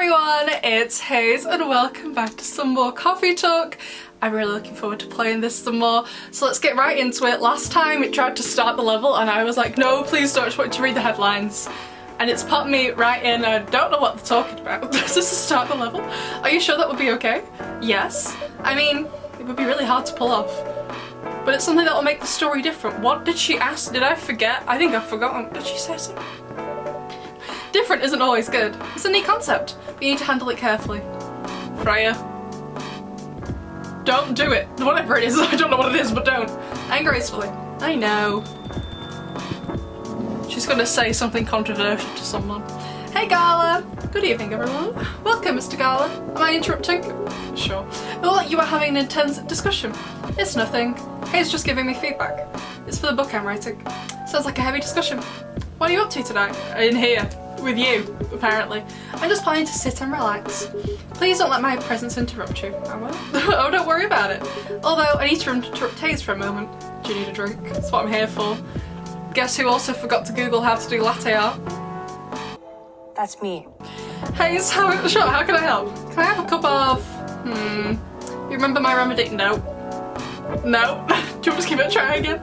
everyone, it's Hayes and welcome back to some more coffee talk. I'm really looking forward to playing this some more, so let's get right into it. Last time it tried to start the level and I was like, no, please don't, I just want you to read the headlines. And it's popped me right in, I don't know what they're talking about. Does this start the level? Are you sure that would be okay? Yes. I mean, it would be really hard to pull off. But it's something that will make the story different. What did she ask? Did I forget? I think I've forgotten. Did she say something? Different isn't always good. It's a neat concept, but you need to handle it carefully. Freya. Don't do it. Whatever it is, I don't know what it is, but don't. And gracefully. I know. She's gonna say something controversial to someone. Hey Gala! Good evening everyone. Welcome Mr. Gala. Am I interrupting? Sure. It looked like you were having an intense discussion. It's nothing. Hayes just giving me feedback. It's for the book I'm writing. Sounds like a heavy discussion. What are you up to tonight? In here. With you, apparently. I'm just planning to sit and relax. Please don't let my presence interrupt you. I won't. Oh, don't worry about it. Although, I need to interrupt Hayes for a moment. Do you need a drink? That's what I'm here for. Guess who also forgot to Google how to do latte art? That's me. Hayes, how can I help? Can I have a cup of... You remember my remedy? No. No? Do you want to just give it a try again?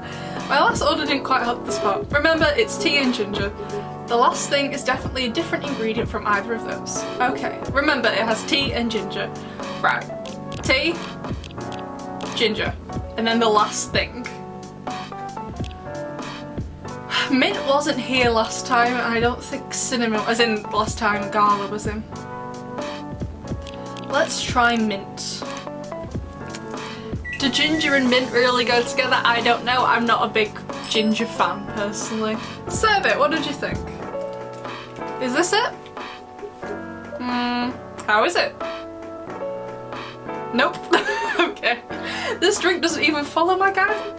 My last order didn't quite hit the spot. Remember, it's tea and ginger. The last thing is definitely a different ingredient from either of those. Okay, remember it has tea and ginger. Right, tea, ginger, and then the last thing. Mint wasn't here last time, and I don't think cinnamon, as in last time Gala was in. Let's try mint. Do ginger and mint really go together? I don't know, I'm not a big ginger fan personally. Serve it, what did you think? Is this it? How is it? Nope. Okay. This drink doesn't even follow my guide.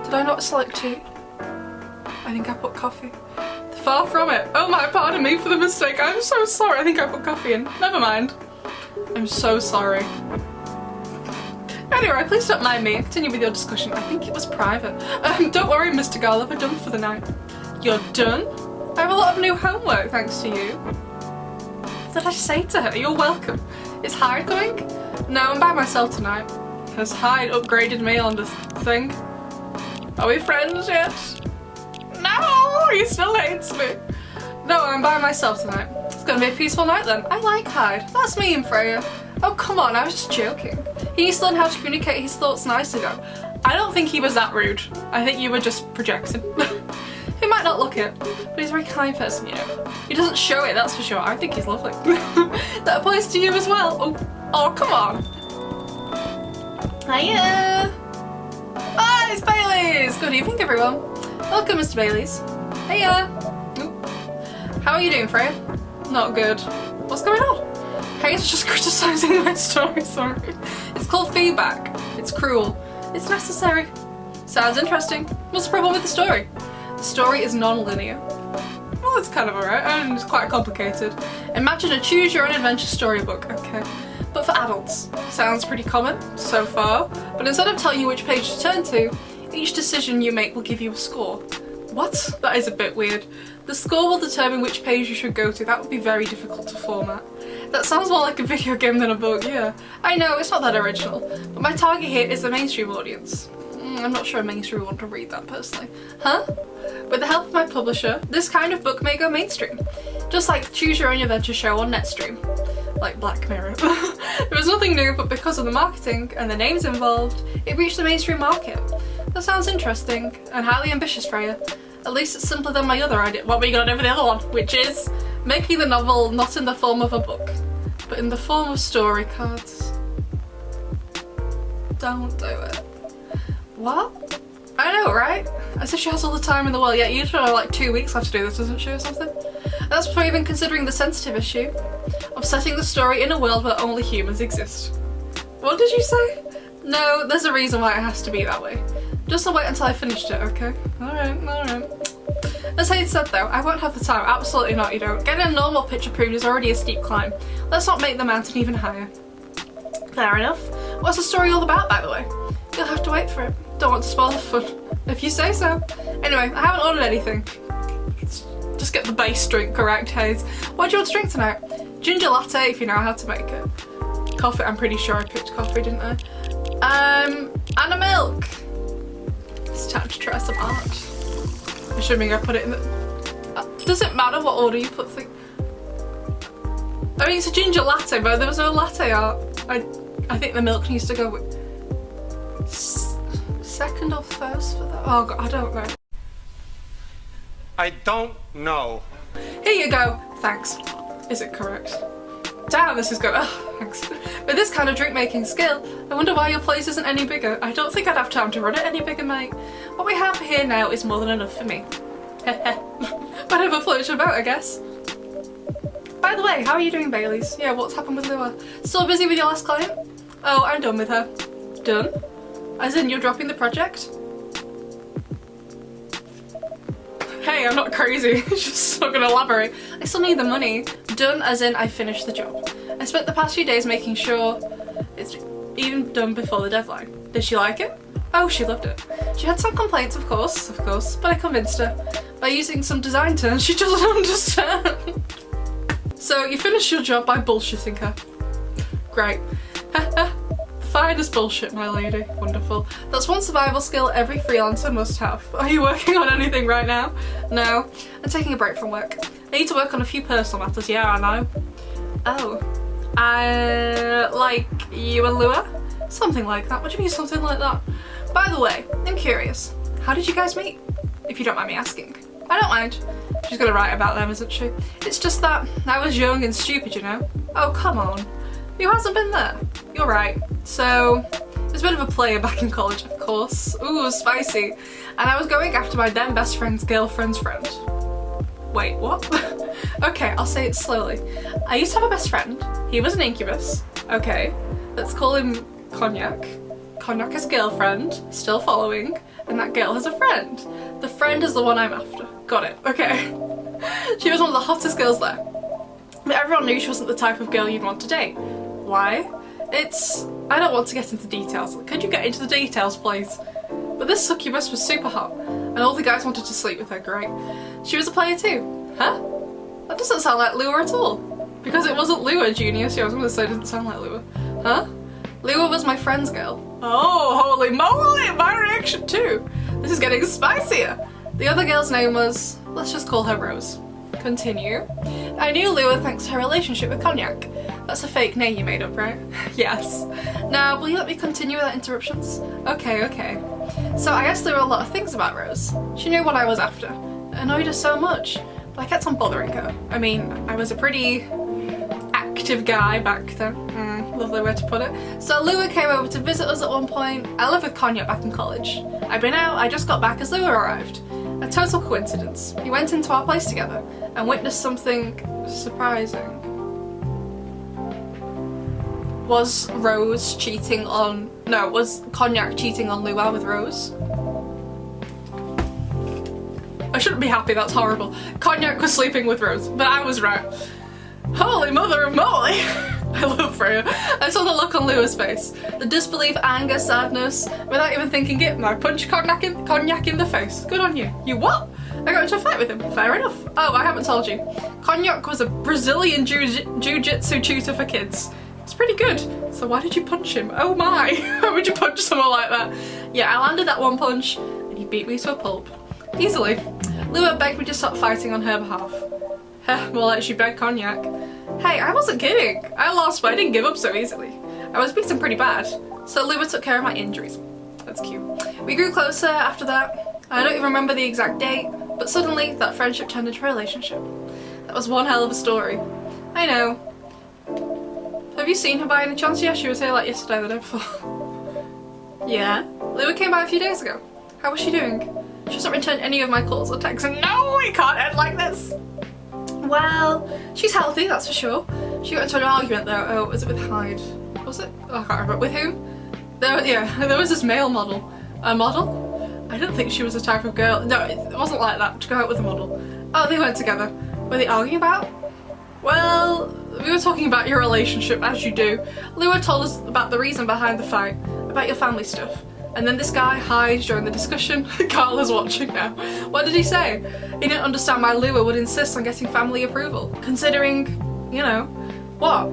Did I not select tea? I think I put coffee. Far from it. Oh my, pardon me for the mistake. I'm so sorry. I think I put coffee in. Never mind. I'm so sorry. Anyway, please don't mind me. Continue with your discussion. I think it was private. Don't worry, Mr. Garland. We're done for the night. You're done? I have a lot of new homework thanks to you. What did I say to her? You're welcome. Is Hyde coming? No, I'm by myself tonight. Has Hyde upgraded me on the thing? Are we friends yet? No, he still hates me. No, I'm by myself tonight. It's gonna be a peaceful night then. I like Hyde. That's me and Freya. Oh come on, I was just joking. He needs to learn how to communicate his thoughts nice ago. I don't think he was that rude. I think you were just projecting. He might not look it, but he's a very kind person, you know. He doesn't show it, that's for sure. I think he's lovely. That applies to you as well. Oh, come on. Hiya. Ah, it's Bailey's. Good evening, everyone. Welcome, Mr. Bailey's. Hiya. How are you doing, Freya? Not good. What's going on? Hayes just criticising my story, sorry. It's called feedback. It's cruel. It's necessary. Sounds interesting. What's the problem with the story? The story is non-linear. Well, it's kind of alright, and it's quite complicated. Imagine a choose-your-own-adventure storybook, okay. But for adults. Sounds pretty common, so far, but instead of telling you which page to turn to, each decision you make will give you a score. What? That is a bit weird. The score will determine which page you should go to. That would be very difficult to format. That sounds more like a video game than a book, yeah. I know, it's not that original, but my target here is the mainstream audience. I'm not sure a mainstream would want to read that personally. Huh? With the help of my publisher, this kind of book may go mainstream. Just like Choose Your Own Adventure show on Netstream. Like Black Mirror. It was nothing new, but because of the marketing and the names involved, it reached the mainstream market. That sounds interesting and highly ambitious, Freya. At least it's simpler than my other idea. What were you gonna do for the other one? Which is making the novel not in the form of a book, but in the form of story cards. Don't do it. What? I know, right? As if she has all the time in the world. Yeah, usually like 2 weeks left to do this, doesn't she, or something? And that's before even considering the sensitive issue of setting the story in a world where only humans exist. What did you say? No, there's a reason why it has to be that way. Just wait until I finished it, okay? Alright. As Hayes said though, I won't have the time. Absolutely not, you don't. Getting a normal pitch approved is already a steep climb. Let's not make the mountain even higher. Fair enough. What's the story all about, by the way? You'll have to wait for it. Don't want to spoil the fun. If you say so. Anyway, I haven't ordered anything. Just get the base drink correct, Hayes. What do you want to drink tonight? Ginger latte, if you know how to make it. Coffee, I'm pretty sure I picked coffee, didn't I? And a milk. It's time to try some art. Assuming I put it in the... does it matter what order you put things? I mean, it's a ginger latte, but there was no latte art. I think the milk needs to go with... second or first for that? Oh god, I don't know. I don't know. Here you go. Thanks. Is it correct? Damn, this is good. Oh, thanks. With this kind of drink making skill, I wonder why your place isn't any bigger. I don't think I'd have time to run it any bigger, mate. What we have here now is more than enough for me. Whatever floats your boat, I guess. By the way, how are you doing, Baileys? Yeah, what's happened with Lua? Still busy with your last client? Oh, I'm done with her. Done? As in, you're dropping the project? Hey, I'm not crazy. Just not gonna elaborate. I still need the money. Done as in I finished the job. I spent the past few days making sure it's even done before the deadline. Did she like it? Oh, she loved it. She had some complaints, of course, but I convinced her. By using some design terms she doesn't understand. So you finished your job by bullshitting her. Great. Finest bullshit, my lady. Wonderful. That's one survival skill every freelancer must have. Are you working on anything right now? No. I'm taking a break from work. I need to work on a few personal matters. Yeah, I know. Oh. Like you and Lua? Something like that. What do you mean something like that? By the way, I'm curious. How did you guys meet? If you don't mind me asking. I don't mind. She's gonna write about them, isn't she? It's just that I was young and stupid, you know? Oh, come on. Who hasn't been there? You're right. So, there's a bit of a player back in college, of course. Ooh, spicy. And I was going after my then best friend's girlfriend's friend. Wait, what? Okay, I'll say it slowly. I used to have a best friend. He was an incubus. Okay, let's call him Cognac. Cognac has a girlfriend, still following, and that girl has a friend. The friend is the one I'm after. Got it, okay. She was one of the hottest girls there. But everyone knew she wasn't the type of girl you'd want to date. Why? I don't want to get into details. Could you get into the details, please? But this succubus was super hot, and all the guys wanted to sleep with her, great. She was a player too. Huh? That doesn't sound like Lua at all. Because it wasn't Lua, Genius. Yeah, I was gonna say it didn't sound like Lua. Huh? Lua was my friend's girl. Oh, holy moly, my reaction too. This is getting spicier. The other girl's name was, let's just call her Rose. Continue. I knew Lua thanks to her relationship with Cognac. That's a fake name you made up, right? Yes. Now, will you let me continue without interruptions? Okay, okay. So I asked Lua a lot of things about Rose. She knew what I was after. It annoyed her so much, but I kept on bothering her. I mean, I was a pretty active guy back then. Lovely way to put it. So Lua came over to visit us at one point. I lived with Cognac back in college. I'd been out, I just got back as Lua arrived. A total coincidence. We went into our place together and witnessed something surprising. Was Rose cheating on... No, was Cognac cheating on Lua with Rose? I shouldn't be happy, that's horrible. Cognac was sleeping with Rose, but I was right. Holy mother of moly! I love Freya. I saw the look on Lua's face. The disbelief, anger, sadness. Without even thinking it, I punched Cognac in the face. Good on you. You what? I got into a fight with him. Fair enough. Oh, I haven't told you. Cognac was a Brazilian jiu-jitsu tutor for kids. It's pretty good. So why did you punch him? Oh my. Why would you punch someone like that? Yeah, I landed that one punch and he beat me to a pulp. Easily. Lua begged me to stop fighting on her behalf. Heh, more like she begged Cognac. Hey, I wasn't kidding. I lost, but I didn't give up so easily. I was beaten pretty bad, so Lua took care of my injuries. That's cute. We grew closer after that. I don't even remember the exact date, but suddenly that friendship turned into a relationship. That was one hell of a story. I know. Have you seen her by any chance? Yeah, she was here like yesterday, the day before. Yeah? Lua came by a few days ago. How was she doing? She hasn't returned any of my calls or texts. No, we can't end like this! Well, she's healthy, that's for sure. She got into an argument though. Oh, was it with Hyde? Was it? Oh, I can't remember. With whom? There was this male model. A model? I didn't think she was the type of girl. No, it wasn't like that, to go out with a model. Oh, they went together. Were they arguing about? Well, we were talking about your relationship, as you do. Lua told us about the reason behind the fight, about your family stuff. And then this guy hides during the discussion. Carla's watching now. What did he say? He didn't understand why Lua would insist on getting family approval. Considering, you know, what?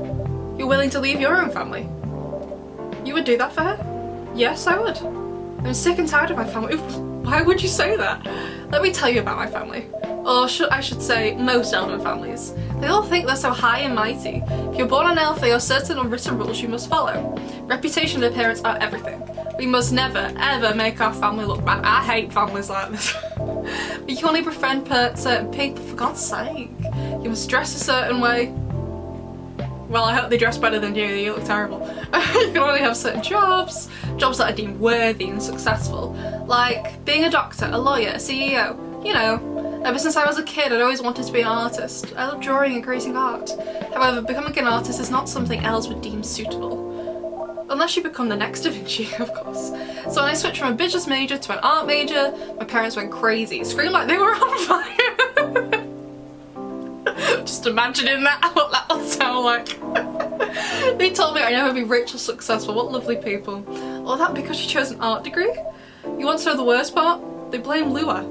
You're willing to leave your own family. You would do that for her? Yes, I would. I'm sick and tired of my family. Why would you say that? Let me tell you about my family. Or I should say, most elven families. They all think they're so high and mighty. If you're born an elf, there are certain unwritten rules you must follow. Reputation and appearance are everything. We must never, ever make our family look bad. I hate families like this. You can only befriend certain people, for God's sake. You must dress a certain way. Well, I hope they dress better than you. You look terrible. You can only have certain jobs that are deemed worthy and successful. Like being a doctor, a lawyer, a CEO. You know, ever since I was a kid, I'd always wanted to be an artist. I love drawing and creating art. However, becoming an artist is not something elves would deem suitable. Unless you become the next Da Vinci, of course. So when I switched from a business major to an art major, my parents went crazy, screamed like they were on fire. Just imagining that, what that would sound like. They told me I'd never be rich or successful. What lovely people. All that because you chose an art degree? You want to know the worst part? They blame Lua.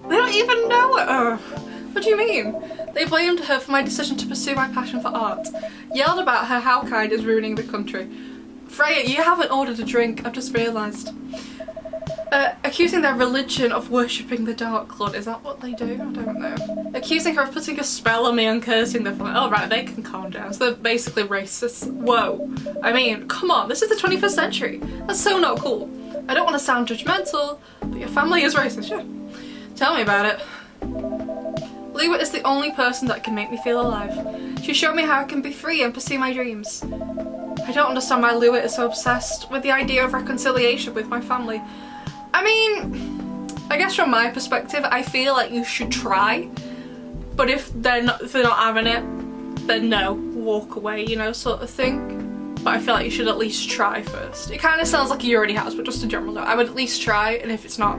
They don't even know her. What do you mean? They blamed her for my decision to pursue my passion for art. Yelled about her how kind is ruining the country. Freya, you haven't ordered a drink, I've just realised. Accusing their religion of worshipping the Dark Lord. Is that what they do? I don't know. Accusing her of putting a spell on me and cursing them. Oh right, they can calm down. So they're basically racist. Whoa. I mean, come on, this is the 21st century. That's so not cool. I don't want to sound judgmental, but your family is racist, yeah. Tell me about it. Lua is the only person that can make me feel alive. She showed me how I can be free and pursue my dreams. I don't understand why Lua is so obsessed with the idea of reconciliation with my family. I mean, I guess from my perspective, I feel like you should try, but if they're not having it, then no, walk away, you know, sort of thing. But I feel like you should at least try first. It kind of sounds like he already has, but just in general, no. I would at least try, and if it's not,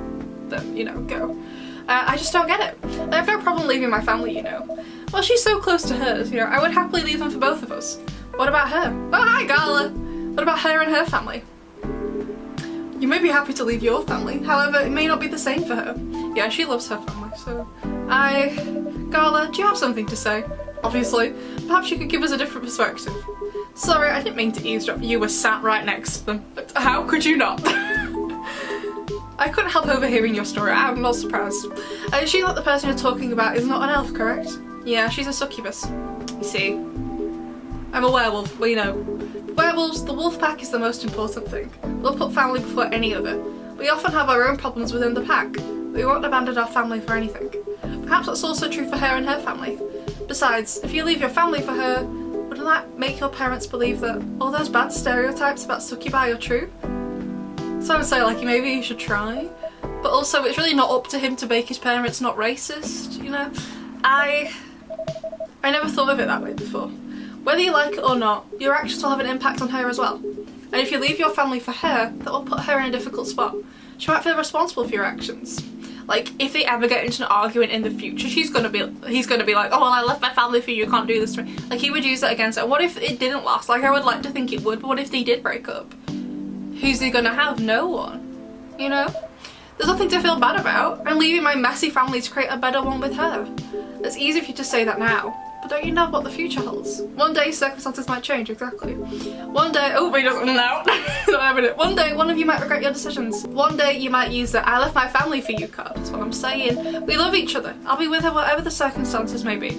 then, you know, go. I just don't get it. I have no problem leaving my family, you know. Well, she's so close to hers, you know, I would happily leave them for both of us. What about her? Oh, hi, Gala! What about her and her family? You may be happy to leave your family, however, it may not be the same for her. Yeah, she loves her family, so... Gala, do you have something to say? Obviously. Perhaps you could give us a different perspective. Sorry, I didn't mean to eavesdrop. You were sat right next to them. But how could you not? I couldn't help overhearing your story. I'm not surprised. I assume that the person you're talking about is not an elf, correct? Yeah, she's a succubus. You see. I'm a werewolf, well, you know. Werewolves, the wolf pack is the most important thing. We'll put family before any other. We often have our own problems within the pack. We won't abandon our family for anything. Perhaps that's also true for her and her family. Besides, if you leave your family for her, wouldn't that make your parents believe that all those bad stereotypes about succubi are true? So I would say, like, maybe you should try. But also, it's really not up to him to make his parents not racist, you know? I never thought of it that way before. Whether you like it or not, your actions will have an impact on her as well. And if you leave your family for her, that will put her in a difficult spot. She might feel responsible for your actions. Like, if they ever get into an argument in the future, he's gonna be like, oh well, I left my family for you, you can't do this to me. Like, he would use that against her. What if it didn't last? Like, I would like to think it would, but what if they did break up? Who's he gonna have? No one. You know? There's nothing to feel bad about. I'm leaving my messy family to create a better one with her. It's easy for you to say that now. But don't you know what the future holds? One day circumstances might change, exactly. One day, oh, he doesn't know. Not having it. One day, one of you might regret your decisions. One day, you might use the I left my family for you card. That's what I'm saying. We love each other. I'll be with her whatever the circumstances may be.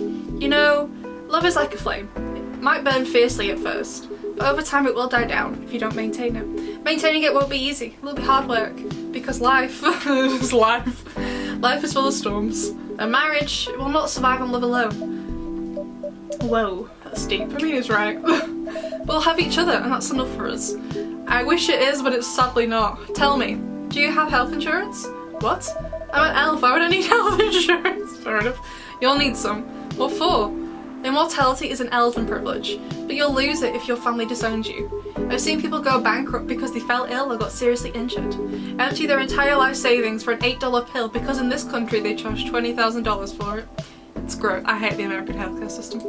You know, love is like a flame. It might burn fiercely at first, but over time it will die down if you don't maintain it. Maintaining it won't be easy. It will be hard work. Because life is life. Life is full of storms. A marriage will not survive on love alone. Whoa, that's deep. I mean, he's right. We'll have each other, and that's enough for us. I wish it is, but it's sadly not. Tell me, do you have health insurance? What? I'm an elf, why would I need health insurance? Fair enough. You'll need some. What for? Immortality is an elven privilege, but you'll lose it if your family disowns you. I've seen people go bankrupt because they fell ill or got seriously injured. Empty their entire life savings for an $8 pill because in this country they charge $20,000 for it. It's gross. I hate the American healthcare system.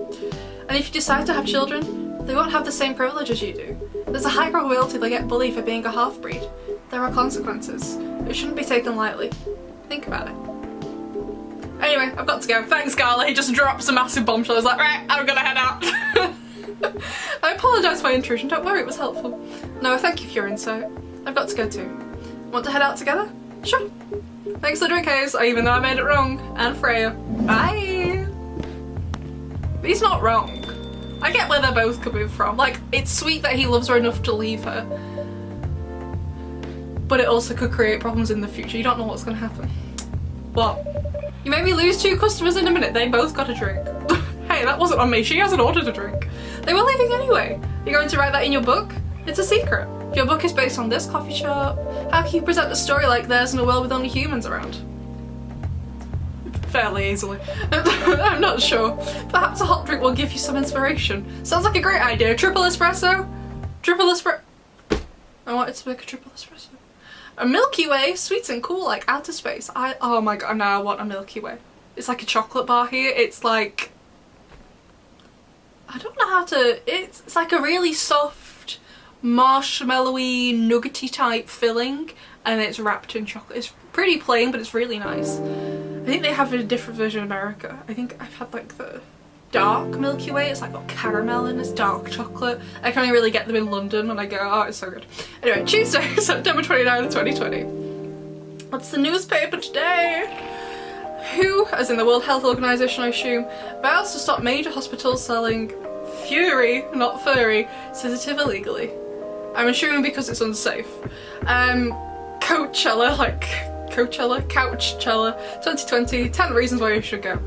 And if you decide to have children, They won't have the same privilege as you do. There's a high probability they'll get bullied for being a half-breed. There are consequences. It shouldn't be taken lightly. Think about it. Anyway, I've got to go. Thanks, Carla. He just drops a massive bombshell. I was like, right, I'm gonna head out. I apologise for my intrusion. Don't worry, it was helpful. No, thank you for your insight. I've got to go too. Want to head out together? Sure. Thanks for the drink, Hayes, even though I made it wrong. And Freya. Bye. But he's not wrong. I get where they're both coming from. Like, it's sweet that he loves her enough to leave her. But it also could create problems in the future. You don't know what's going to happen. What? You made me lose 2 customers in a minute. They both got a drink. Hey, that wasn't on me. She hasn't ordered a drink. They were leaving anyway. You're going to write that in your book? It's a secret. If your book is based on this coffee shop, how can you present a story like theirs in a world with only humans around? Fairly easily. I'm not sure. Perhaps a hot drink will give you some inspiration. Sounds like a great idea. Triple espresso? Triple espresso. I wanted to make a triple espresso. A Milky Way, sweet and cool like outer space. Oh my god, now I want a Milky Way. It's like a chocolate bar here. It's like, I don't know how to, it's like a really soft, marshmallowy, nuggety type filling, and it's wrapped in chocolate. It's pretty plain, but it's really nice. I think they have a different version in America. I think I've had like the dark Milky Way. It's like got caramel in this dark chocolate. I can only really get them in London when I go, oh, it's so good. Anyway, Tuesday, September 29th, 2020. What's the newspaper today? WHO, as in the World Health Organization I assume, vows to stop major hospitals selling Fury, not furry, sedative illegally. I'm assuming because it's unsafe. Couchella 2020, 10 reasons why you should go.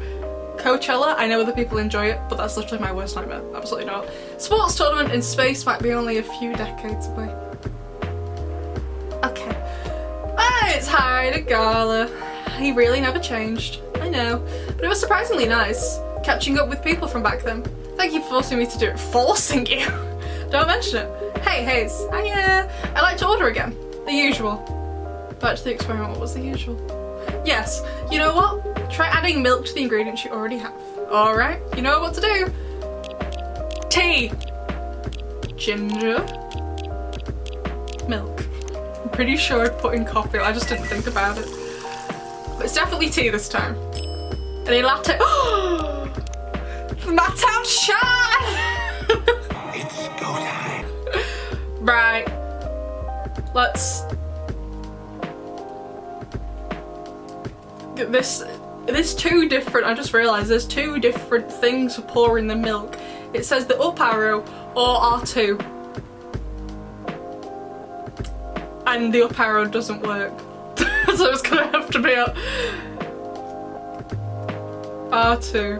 Coachella, I know other people enjoy it, but that's literally my worst nightmare. Absolutely not. Sports tournament in space might be only a few decades away. Okay. It's Hyde Gala. He really never changed. I know. But it was surprisingly nice, catching up with people from back then. Thank you for forcing me to do it. Forcing you? Don't mention it. Hey, Hayes. I'd like to order again. The usual. Back to the experiment, what was the usual? Yes, you know what? Try adding milk to the ingredients you already have. Alright, you know what to do. Tea. Ginger. Milk. I'm pretty sure I'd put in coffee, I just didn't think about it. But it's definitely tea this time. And a latte. My town shine! It's go time. Right. Let's... There's 2 different, I just realised there's 2 different things for pouring the milk. It says the up arrow or R2. And the up arrow doesn't work. So it's gonna have to be a R2.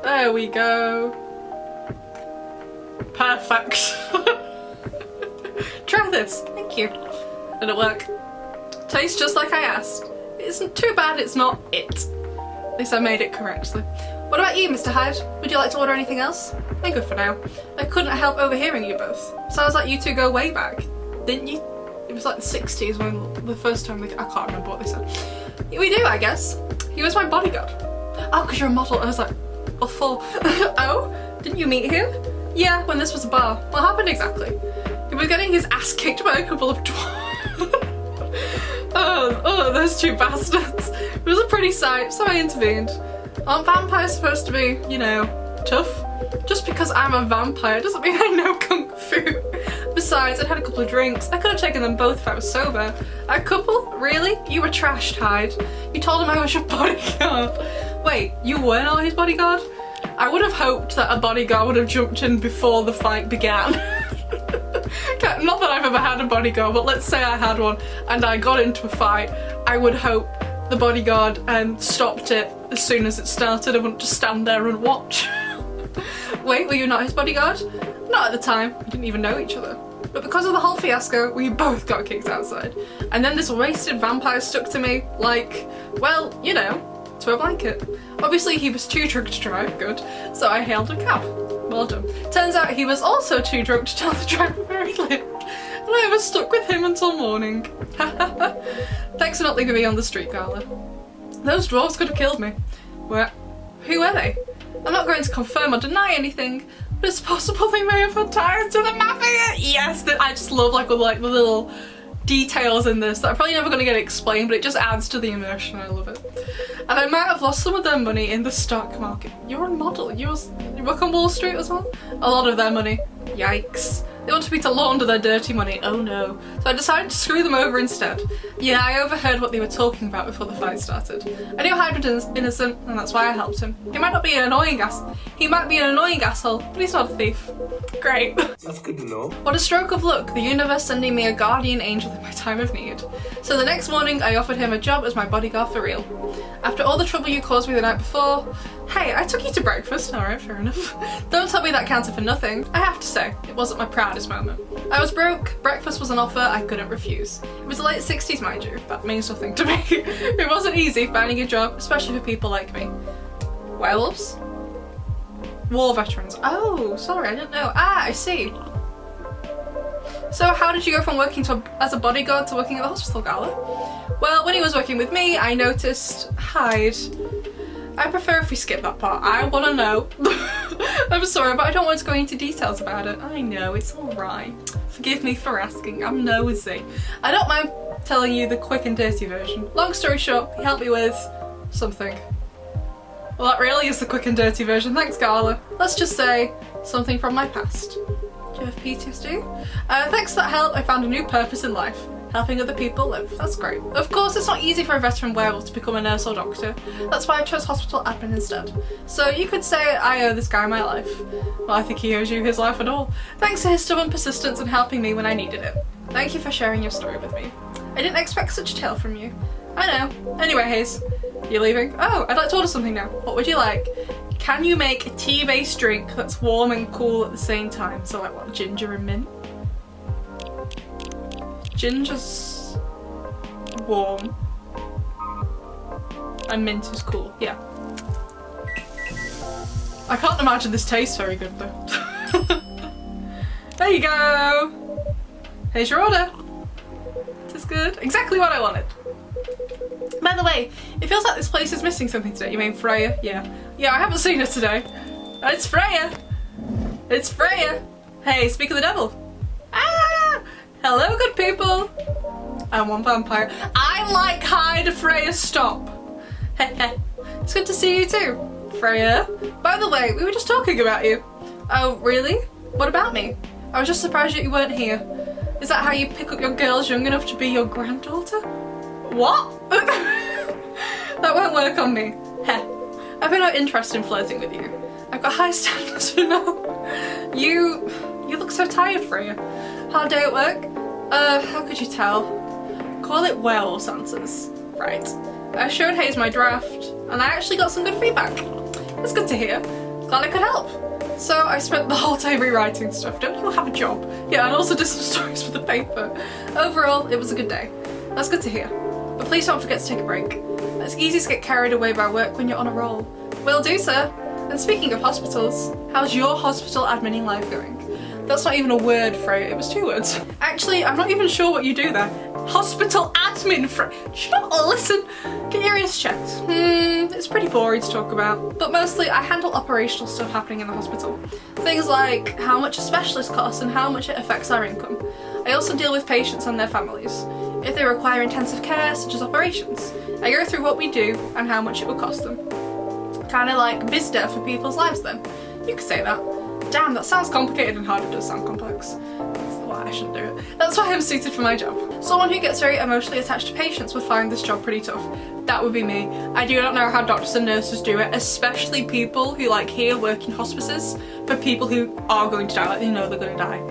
There we go. Perfect. Try this. Thank you. Did it work? Tastes just like I asked. It isn't too bad, it's not it. At least I made it correctly. What about you, Mr. Hyde? Would you like to order anything else? I'm good for now. I couldn't help overhearing you both. Sounds like you two go way back, didn't you? It was like the 60s when the first time I can't remember what they said. We do, I guess. He was my bodyguard. Oh, because you're a model. I was like, oh, full. Oh, didn't you meet him? Yeah, when this was a bar. What happened exactly? He was getting his ass kicked by a couple of oh, those 2 bastards. It was a pretty sight, so I intervened. Aren't vampires supposed to be, you know, tough? Just because I'm a vampire doesn't mean I know kung fu. Besides, I'd had a couple of drinks. I could have taken them both if I was sober. A couple? Really? You were trashed, Hyde. You told him I was your bodyguard. Wait, you were not his bodyguard? I would have hoped that a bodyguard would have jumped in before the fight began. Not that I've ever had a bodyguard, but let's say I had one and I got into a fight, I would hope the bodyguard stopped it as soon as it started. I wouldn't just stand there and watch. Wait, were you not his bodyguard? Not at the time, we didn't even know each other. But because of the whole fiasco, we both got kicked outside. And then this wasted vampire stuck to me, like, well, you know, to a blanket. Obviously he was too drunk to drive, good, so I hailed a cab. Well done. Turns out he was also too drunk to tell the driver where he lived, and I was stuck with him until morning. Thanks for not leaving me on the street, Carla. Those dwarves could have killed me. Who were they? I'm not going to confirm or deny anything, but it's possible they may have had ties to the mafia. Yes, I just love like all like the little details in this that are probably never going to get explained, but it just adds to the immersion. I love it. And I might have lost some of their money in the stock market. You're a model. You work on Wall Street as well? A lot of their money. Yikes. They wanted me to launder their dirty money. Oh no. So I decided to screw them over instead. Yeah, I overheard what they were talking about before the fight started. I knew Ahmed was innocent, and that's why I helped him. He might be an annoying asshole, but he's not a thief. Great. That's good to know. What a stroke of luck, the universe sending me a guardian angel in my time of need. So the next morning I offered him a job as my bodyguard for real. After all the trouble you caused me the night before, hey, I took you to breakfast. Alright, fair enough. Don't tell me that counted for nothing. I have to say, it wasn't my proudest moment. I was broke, breakfast was an offer I couldn't refuse. It was the late 60s, mind you. That means nothing to me. It wasn't easy finding a job, especially for people like me. Werewolves? War veterans. Oh, sorry, I didn't know. Ah, I see. So how did you go from working as a bodyguard to working at the hospital gala? Well, when he was working with me, I noticed Hyde. I prefer if we skip that part. I want to know. I'm sorry, but I don't want to go into details about it. I know, it's alright. Forgive me for asking, I'm nosy. I don't mind telling you the quick and dirty version. Long story short, he helped me with something. Well, that really is the quick and dirty version. Thanks, Gala. Let's just say something from my past. Do you have PTSD? Thanks to that help, I found a new purpose in life. Helping other people live. That's great. Of course, it's not easy for a veteran werewolf to become a nurse or doctor. That's why I chose hospital admin instead. So you could say I owe this guy my life. Well, I think he owes you his life and all. Thanks to his stubborn persistence in helping me when I needed it. Thank you for sharing your story with me. I didn't expect such a tale from you. I know. Anyway, Hayes, you leaving? Oh, I'd like to order something now. What would you like? Can you make a tea-based drink that's warm and cool at the same time? So like what, ginger and mint? Ginger's warm and mint is cool. Yeah. I can't imagine this tastes very good though. There you go. Here's your order. This is good. Exactly what I wanted. By the way, it feels like this place is missing something today. You mean Freya? Yeah. Yeah, I haven't seen her today. It's Freya. It's Freya. Hey, speak of the devil. Ah! Hello, good people. I'm one vampire. I like Hyde. Freya, stop. It's good to see you too, Freya. By the way, we were just talking about you. Oh, really? What about me? I was just surprised that you weren't here. Is that how you pick up your girls young enough to be your granddaughter? What? That won't work on me. Heh. I've been no interest in flirting with you. I've got high standards for now. You look so tired, Freya. Hard day at work? How could you tell? Call it werewolf answers. Right. I showed Hayes my draft, and I actually got some good feedback. That's good to hear. Glad I could help. So I spent the whole day rewriting stuff. Don't you have a job? Yeah, and also did some stories for the paper. Overall, it was a good day. That's good to hear. But please don't forget to take a break. It's easy to get carried away by work when you're on a roll. Will do, sir. And speaking of hospitals, how's your hospital adminning life going? That's not even a word, Freya, it was 2 words. Actually, I'm not even sure what you do there. Hospital admin, Freya. Should I listen? Get your ears checked. It's pretty boring to talk about. But mostly, I handle operational stuff happening in the hospital. Things like how much a specialist costs and how much it affects our income. I also deal with patients and their families. If they require intensive care, such as operations, I go through what we do and how much it would cost them. Kinda like biz dev for people's lives then. You could say that. Damn, that sounds complicated and hard. It does sound complex. That's why I shouldn't do it. That's why I'm suited for my job. Someone who gets very emotionally attached to patients would find this job pretty tough. That would be me. I do not know how doctors and nurses do it, especially people who like here work in hospices for people who are going to die, like they know they're going to die.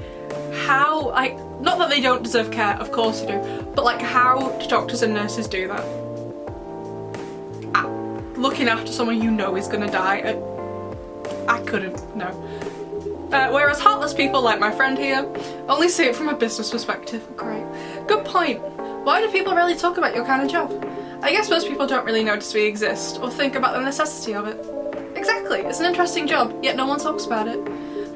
How, like, not that they don't deserve care, of course they do, but like how do doctors and nurses do that? Looking after someone you know is gonna die, I couldn't, no. Whereas heartless people like my friend here only see it from a business perspective. Great. Good point. Why do people really talk about your kind of job? I guess most people don't really notice we exist or think about the necessity of it. Exactly, it's an interesting job, yet no one talks about it.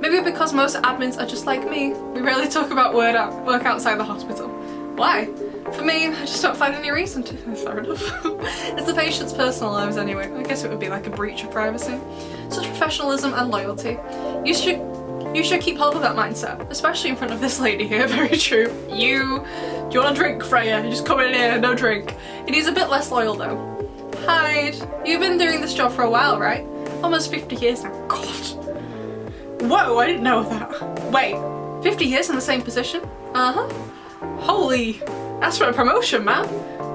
Maybe because most admins are just like me, we rarely talk about work outside the hospital. Why? For me, I just don't find any reason to. Fair enough. It's the patient's personal lives anyway. I guess it would be like a breach of privacy. Such professionalism and loyalty. You should keep hold of that mindset, especially in front of this lady here. Very true. Do you want a drink, Freya? You just come in here, no drink. And he's a bit less loyal though. Hyde, you've been doing this job for a while, right? Almost 50 years now. God. Whoa, I didn't know that. Wait, 50 years in the same position? Uh-huh. Holy, that's for a promotion, man.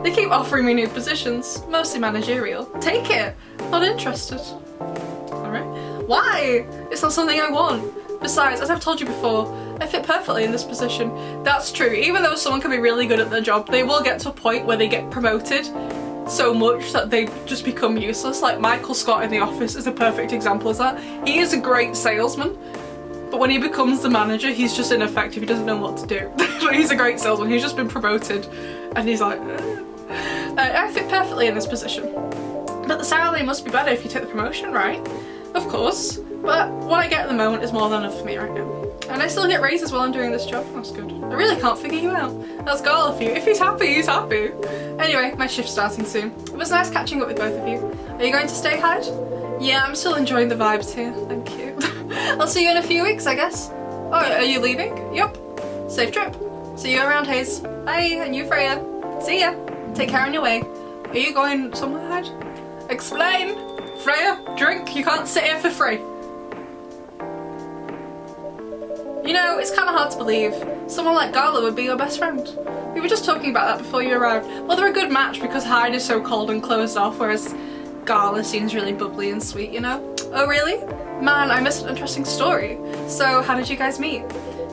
They keep offering me new positions, mostly managerial. Take it. Not interested. Alright. Why? It's not something I want. Besides, as I've told you before, I fit perfectly in this position. That's true. Even though someone can be really good at their job, they will get to a point where they get promoted so much that they just become useless. Like Michael Scott in The Office is a perfect example of that. He is a great salesman, but when he becomes the manager, he's just ineffective. He doesn't know what to do. But he's a great salesman. He's just been promoted and he's like, I fit perfectly in this position. But the salary must be better if you take the promotion, right? Of course. But what I get at the moment is more than enough for me right now. And I still get raises while I'm doing this job. That's good. I really can't figure you out. That's Garl for you. If he's happy, he's happy. Anyway, my shift's starting soon. It was nice catching up with both of you. Are you going to stay, Hyde? Yeah, I'm still enjoying the vibes here. Thank you. I'll see you in a few weeks, I guess. Oh, are you leaving? Yup. Safe trip. See you around, Hayes. Bye, and you, Freya. See ya. Take care on your way. Are you going somewhere, Hyde? Explain! Freya, drink. You can't sit here for free. You know, it's kind of hard to believe someone like Gala would be your best friend. We were just talking about that before you arrived. Well, they're a good match because Hyde is so cold and closed off, whereas Gala seems really bubbly and sweet, you know? Oh, really? Man, I missed an interesting story. So, how did you guys meet?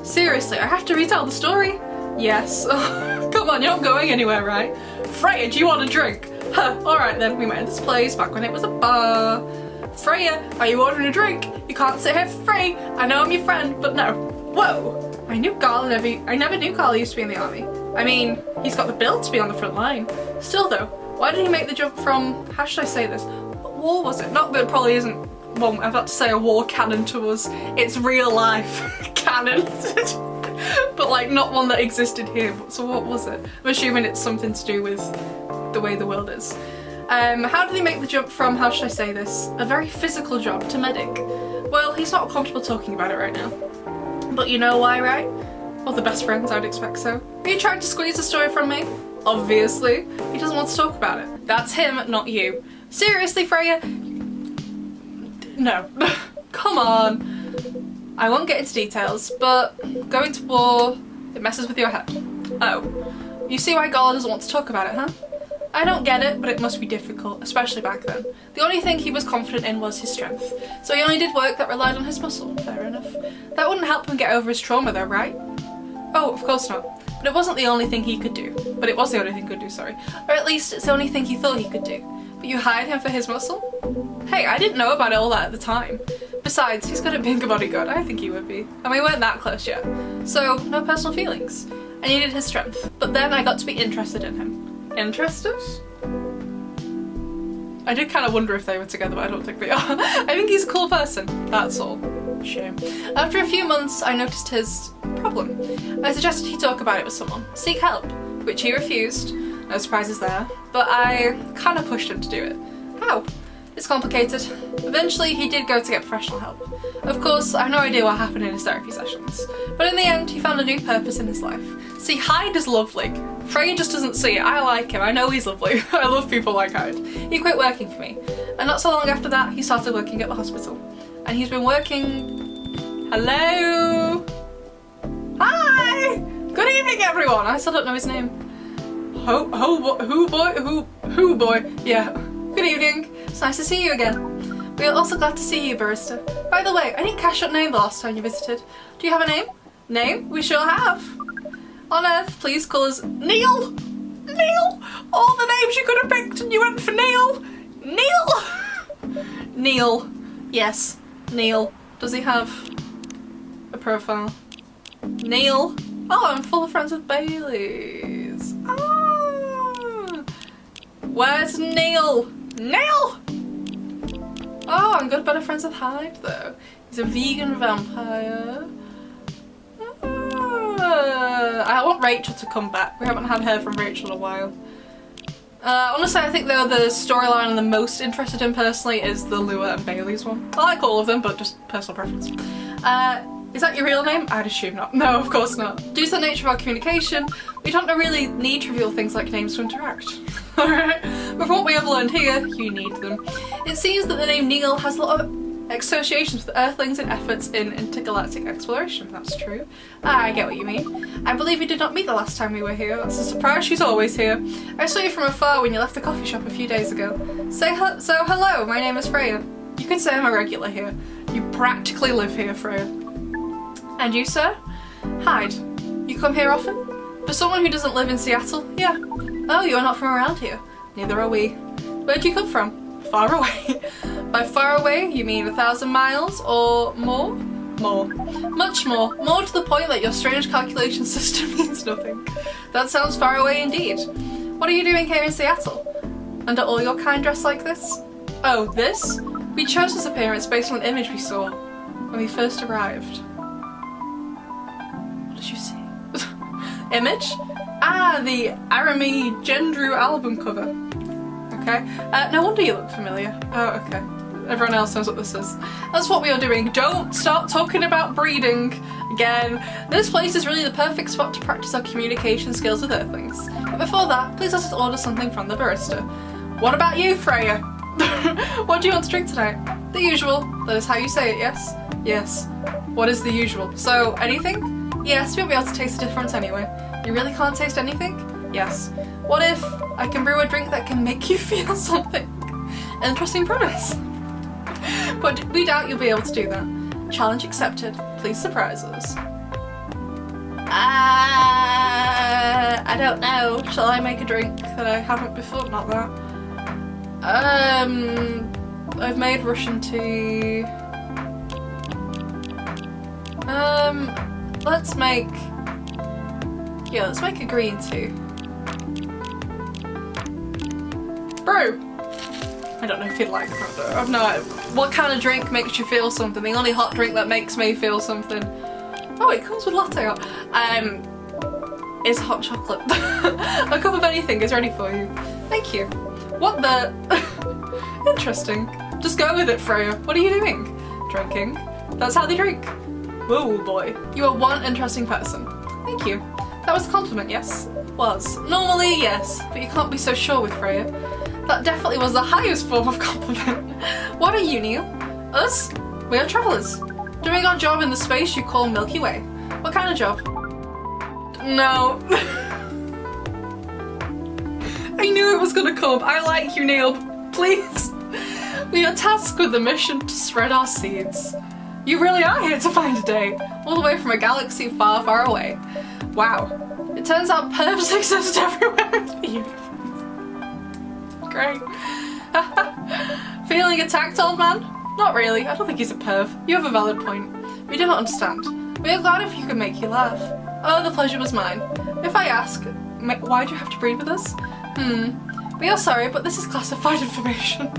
Seriously, I have to retell the story? Yes. Come on, you're not going anywhere, right? Freya, do you want a drink? Huh, alright then, we met at this place back when it was a bar. Freya, are you ordering a drink? You can't sit here for free. I know I'm your friend, but no. Whoa! I never knew Carl used to be in the army. I mean, he's got the build to be on the front line. Still though, why did he make the jump from, how should I say this? What war was it? Not that it probably isn't, well, I'm about to say a war canon to us. It's real life canon. But like not one that existed here. So what was it? I'm assuming it's something to do with the way the world is. How did he make the jump from, how should I say this, a very physical job to medic? Well, he's not comfortable talking about it right now. But you know why, right? Well, the best friends, I'd expect so. Are you trying to squeeze the story from me? Obviously. He doesn't want to talk about it. That's him, not you. Seriously, Freya? No. Come on. I won't get into details, but going to war, it messes with your head. Oh. You see why Gala doesn't want to talk about it, huh? I don't get it, but it must be difficult, especially back then. The only thing he was confident in was his strength, so he only did work that relied on his muscle. Fair enough. That wouldn't help him get over his trauma though, right? Oh, of course not. But it wasn't the only thing he could do. But it was the only thing he could do, sorry. Or at least it's the only thing he thought he could do. But you hired him for his muscle? Hey, I didn't know about all that at the time. Besides, he's good at being a bodyguard. I think he would be. And we weren't that close yet. So, no personal feelings. I needed his strength. But then I got to be interested in him. Interested? I did kind of wonder if they were together, but I don't think they are. I think he's a cool person, that's all. Shame. After a few months, I noticed his problem. I suggested he talk about it with someone, seek help, which he refused. No surprises there, but I kind of pushed him to do it. How? It's complicated. Eventually, he did go to get professional help. Of course, I have no idea what happened in his therapy sessions, but in the end, he found a new purpose in his life. See, Hyde is lovely. Freya just doesn't see it. I like him. I know he's lovely. I love people like Hyde. He quit working for me, and not so long after that, he started working at the hospital. And he's been working... Hello? Hi! Good evening, everyone! I still don't know his name. Who boy? Yeah. Good evening. It's nice to see you again. We are also glad to see you, barista. By the way, I didn't catch your name the last time you visited. Do you have a name? Name? We sure have. On Earth, please call us Neil! Neil! All the names you could have picked and you went for Neil! Neil! Neil. Yes, Neil. Does he have a profile? Neil. Oh, I'm full of friends with Baileys. Ah. Where's Neil? Neil! Oh, I'm good better friends with Hyde though. He's a vegan vampire. I want Rachel to come back. We haven't had her from Rachel in a while. Honestly, I think though the storyline I'm the most interested in personally is the Lua and Bailey's one. I like all of them, but just personal preference. Is that your real name? I'd assume not. No, of course not. Due to the nature of our communication, we don't really need to reveal things like names to interact. Alright? But from what we have learned here, you need them. It seems that the name Neil has a lot of associations with Earthlings and efforts in intergalactic exploration. That's true. I get what you mean. I believe we did not meet the last time we were here. That's a surprise, she's always here. I saw you from afar when you left the coffee shop a few days ago. So hello, my name is Freya. You can say I'm a regular here. You practically live here, Freya. And you, sir? Hyde. You come here often? For someone who doesn't live in Seattle, yeah. Oh, you're not from around here. Neither are we. Where'd you come from? Far away. By far away, you mean 1,000 miles or more? More. Much more. More to the point that your strange calculation system means nothing. That sounds far away indeed. What are you doing here in Seattle? And are all your kind dressed like this? Oh, this? We chose this appearance based on an image we saw when we first arrived. What did you see? Image? Ah, the Arami Gendru album cover. Okay. No wonder you look familiar. Oh, okay. Everyone else knows what this is. That's what we are doing. Don't start talking about breeding again. This place is really the perfect spot to practice our communication skills with Earthlings. But before that, please let us order something from the barista. What about you, Freya? What do you want to drink tonight? The usual. That is how you say it, yes? Yes. What is the usual? So, anything? Yes, you'll be able to taste the difference anyway. You really can't taste anything? Yes. What if I can brew a drink that can make you feel something? Interesting premise. But we doubt you'll be able to do that. Challenge accepted. Please surprise us. I don't know. Shall I make a drink that I haven't before? Not that. I've made Russian tea. Let's make a green tea. Brew! I don't know if you'd like that though. I've no idea. What kind of drink makes you feel something? The only hot drink that makes me feel something. Oh, it comes with latte art. Is hot chocolate. A cup of anything is ready for you. Thank you. What the? Interesting. Just go with it, Freya. What are you doing? Drinking. That's how they drink. Whoa, boy. You are one interesting person. Thank you. That was a compliment, yes? Was. Normally, yes, but you can't be so sure with Freya. That definitely was the highest form of compliment. What are you, Neil? Us? We are travellers. Doing our job in the space you call Milky Way. What kind of job? No. I knew it was gonna come. I like you, Neil. Please. We are tasked with the mission to spread our seeds. You really are here to find a date, all the way from a galaxy far, far away. Wow. It turns out pervs exist everywhere with you. Great. Feeling attacked, old man? Not really. I don't think he's a perv. You have a valid point. We do not understand. We are glad if you can make you laugh. Oh, the pleasure was mine. If I ask, why do you have to breed with us? We are sorry, but this is classified information.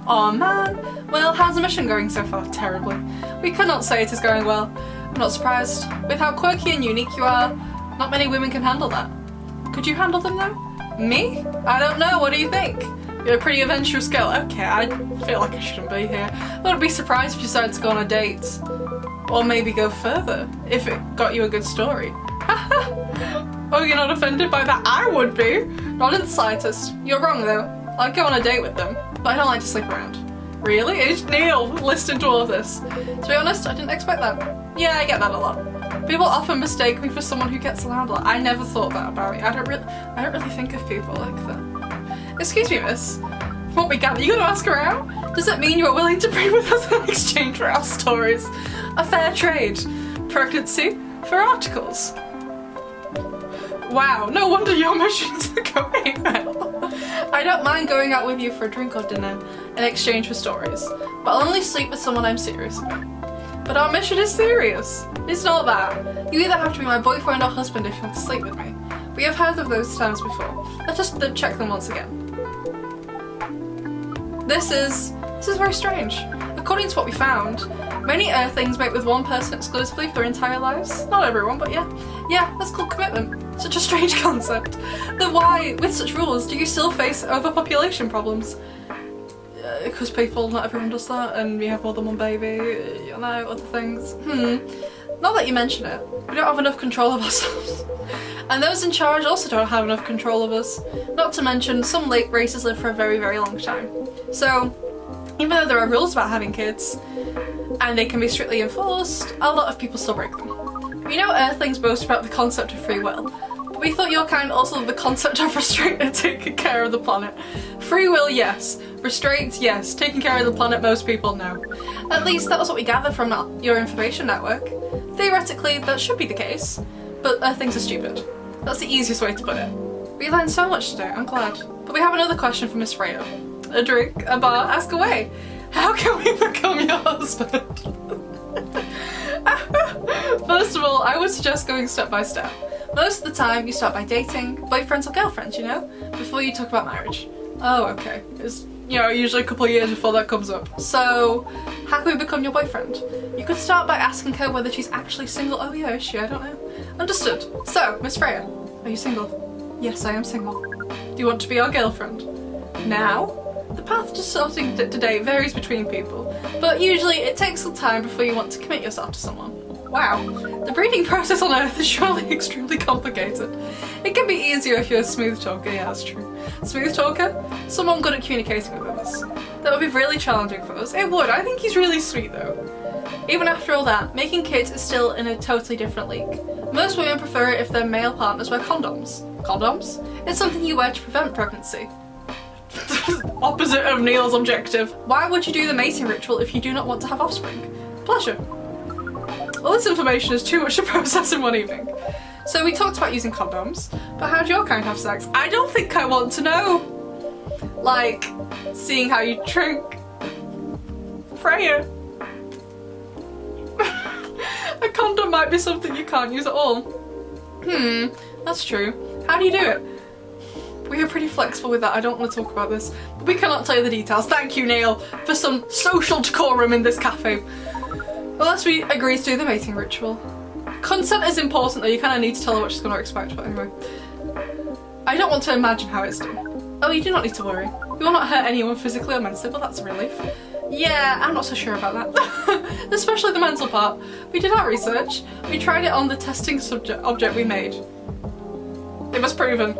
Aw, man. Well, how's the mission going so far? Terribly. We cannot say it is going well. I'm not surprised. With how quirky and unique you are, not many women can handle that. Could you handle them though? Me? I don't know. What do you think? You're a pretty adventurous girl. Okay, I feel like I shouldn't be here. I wouldn't be surprised if you decided to go on a date. Or maybe go further, if it got you a good story. Oh, you're not offended by that? I would be. Not in the slightest. You're wrong though. I'd go on a date with them, but I don't like to sleep around. Really? It's Neil listening to all of this. To be honest, I didn't expect that. Yeah, I get that a lot. People often mistake me for someone who gets around a lot. I never thought that about me. I don't really think of people like that. Excuse me, miss. From what we gather, you gonna ask her out? Does that mean you are willing to breed with us in exchange for our stories? A fair trade. Pregnancy for articles. Wow, no wonder your mission is going well. I don't mind going out with you for a drink or dinner in exchange for stories, but I'll only sleep with someone I'm serious about. But our mission is serious. It's not that. You either have to be my boyfriend or husband if you want to sleep with me. We have heard of those terms before. Let's just check them once again. This is very strange. According to what we found, many Earthlings mate with one person exclusively for their entire lives. Not everyone, but yeah. Yeah, that's called commitment. Such a strange concept. Then why, with such rules, do you still face overpopulation problems? Because not everyone does that, and we have more than one baby, you know, other things. Not that you mention it, we don't have enough control of ourselves. And those in charge also don't have enough control of us. Not to mention, some races live for a very, very long time. So, even though there are rules about having kids, and they can be strictly enforced, a lot of people still break them. We know Earthlings boast about the concept of free will, but we thought your kind also loved the concept of restraint and taking care of the planet. Free will, yes. Restraints, yes. Taking care of the planet, most people, no. At least that was what we gathered from your information network. Theoretically, that should be the case, but Earthlings are stupid. That's the easiest way to put it. We learned so much today, I'm glad. But we have another question for Miss Freya. A drink, a bar, ask away. How can we become your husband? First of all, I would suggest going step by step. Most of the time, you start by dating, boyfriends or girlfriends, you know, before you talk about marriage. Oh, okay. It's, you know, usually a couple of years before that comes up. So, how can we become your boyfriend? You could start by asking her whether she's actually single. Oh yeah, is she? I don't know. Understood. So, Miss Freya, are you single? Yes, I am single. Do you want to be our girlfriend? Now? The path to starting to date varies between people, but usually it takes some time before you want to commit yourself to someone. Wow, the breeding process on Earth is surely extremely complicated. It can be easier if you're a smooth talker, yeah, that's true. Smooth talker? Someone good at communicating with others. That would be really challenging for us. It would, I think he's really sweet though. Even after all that, making kids is still in a totally different league. Most women prefer it if their male partners wear condoms. Condoms? It's something you wear to prevent pregnancy. Opposite of Neil's objective. Why would you do the mating ritual if you do not want to have offspring? Pleasure. Well, this information is too much to process in one evening. So we talked about using condoms, but how do your kind have sex? I don't think I want to know. Like, seeing how you drink. Freya. A condom might be something you can't use at all. That's true. How do you do it? We are pretty flexible with that, I don't want to talk about this. But we cannot tell you the details. Thank you, Neil, for some social decorum in this cafe. Unless we agree to do the mating ritual. Consent is important though, you kind of need to tell her what she's going to expect, but anyway. I don't want to imagine how it's done. Oh, you do not need to worry. You will not hurt anyone physically or mentally, but that's a relief. Yeah, I'm not so sure about that. Especially the mental part. We did our research. We tried it on the testing object we made. It was proven.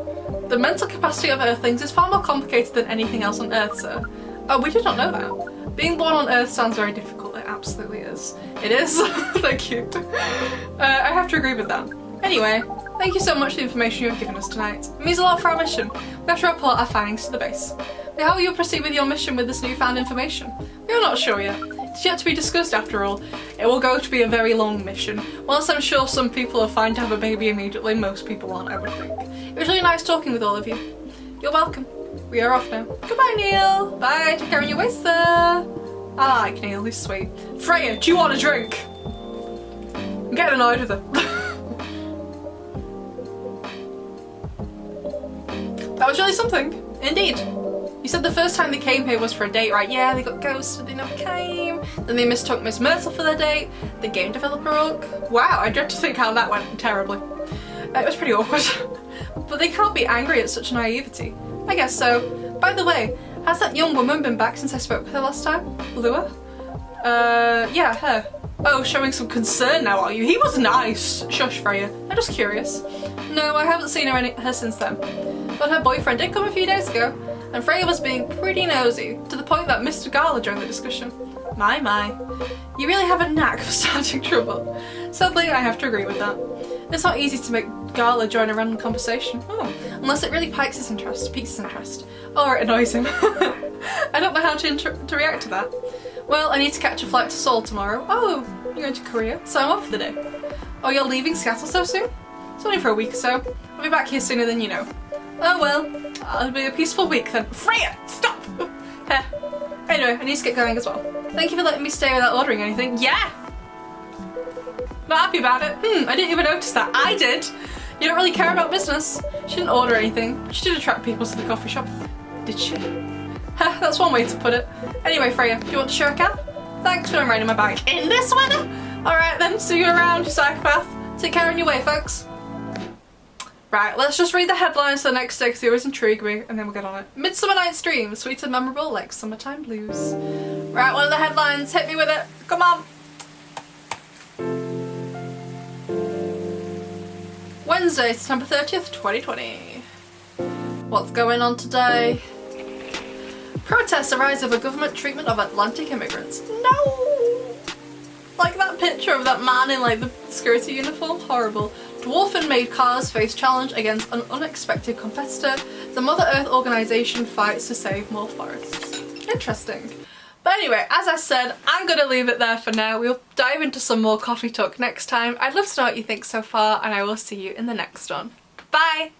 The mental capacity of Earthlings is far more complicated than anything else on Earth, sir. Oh, we did not know that. Being born on Earth sounds very difficult. It absolutely is. It is. Thank you. I have to agree with that. Anyway, thank you so much for the information you have given us tonight. It means a lot for our mission. We have to report our findings to the base. How will you proceed with your mission with this newfound information? We are not sure yet. It's yet to be discussed after all. It will go to be a very long mission. Whilst I'm sure some people are fine to have a baby immediately, most people aren't, I would think. It was really nice talking with all of you. You're welcome. We are off now. Goodbye, Neil. Bye. Take care of your waist there. I like Neil. He's sweet. Freya, do you want a drink? I'm getting annoyed with her. That was really something. Indeed. You said the first time they came here was for a date, right? Yeah, they got ghosted, they never came. Then they mistook Miss Myrtle for their date. The game developer unk. Wow, I dread to think how that went terribly. It was pretty awkward. But they can't be angry at such naivety. I guess so. By the way, has that young woman been back since I spoke with her last time? Lua? Yeah, her. Oh, showing some concern now, are you? He was nice. Shush, Freya. I'm just curious. No, I haven't seen her since then. But her boyfriend did come a few days ago, and Freya was being pretty nosy, to the point that Mr. Gala joined the discussion. My. You really have a knack for starting trouble. Sadly, I have to agree with that. It's not easy to make Gala join a random conversation. Unless it really piques his interest, or it annoys him. I don't know how to react to that. Well, I need to catch a flight to Seoul tomorrow. Oh, you're going to Korea, so I'm off for the day. Oh, you're leaving Seattle so soon? It's only for a week or so. I'll be back here sooner than you know. Oh well, it'll be a peaceful week then. Freya, stop! Anyway, I need to get going as well. Thank you for letting me stay without ordering anything. Yeah! Not happy about it. I didn't even notice that. I did! You don't really care about business. She didn't order anything. She did attract people to the coffee shop. Did she? That's one way to put it. Anyway, Freya, do you want to share a can? Thanks for riding my bike in this weather. Alright then, see you around, you psychopath. Take care on your way, folks. Right, let's just read the headlines for the next day because they always intrigue me, and then we'll get on it. Midsummer Night's Dream, sweet and memorable like summertime blues. Right, one of the headlines, hit me with it. Come on. Wednesday, September 30th, 2020. What's going on today? Protests arise over government treatment of Atlantic immigrants. No! Like that picture of that man in like the security uniform, horrible. Dwarfen-made cars face challenge against an unexpected competitor. The Mother Earth organisation fights to save more forests. Interesting. But anyway, as I said, I'm gonna leave it there for now. We'll dive into some more coffee talk next time. I'd love to know what you think so far, and I will see you in the next one. Bye!